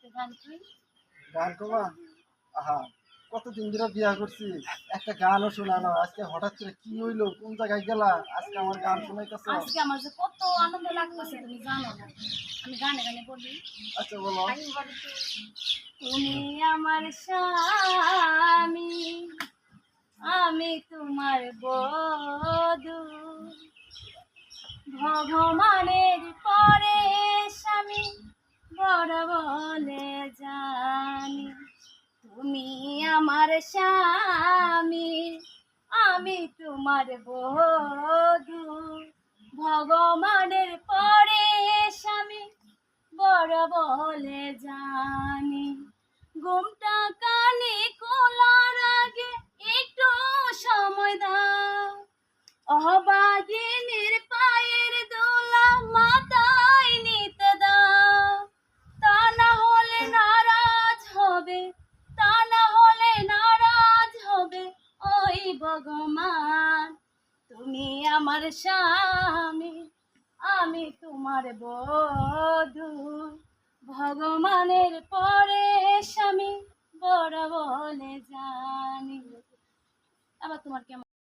একটা গান কই। গান কবা? আহা, কতদিন ধরে বিয়া করছি, একটা গানও শোনা না। আজকে হঠাৎ করে কি হইলো, কোন জায়গায় গেলা, আজকে আমার গান শোনাইতেছো? আজকে আমার যে কত আনন্দ লাগতেছে তুমি জানো না। আমি গানে গানে বলি। আচ্ছা বলো। তুমি আমার স্বামী, আমি তোমার বধূ, ভগবানের পরে স্বামী বড় বলে জানি। তুমি আমার স্বামী, আমি তোমার বধূ, ভগবানের পরে স্বামী বড় বলে জানি। ঘুমটা কানে খোলার আগে একটু সময় দাও, অবাগিনীর পায়ের দোলা মাথায় নিতে দাও। তা না হলে নারাজ হবে, তা না হলে নারাজ হবে ওই ভগবান। তুমি আমার স্বামী, আমি তোমার বধূ, ভগবানের পরে স্বামী বড় বলে জানি। আবার তোমার কেমন?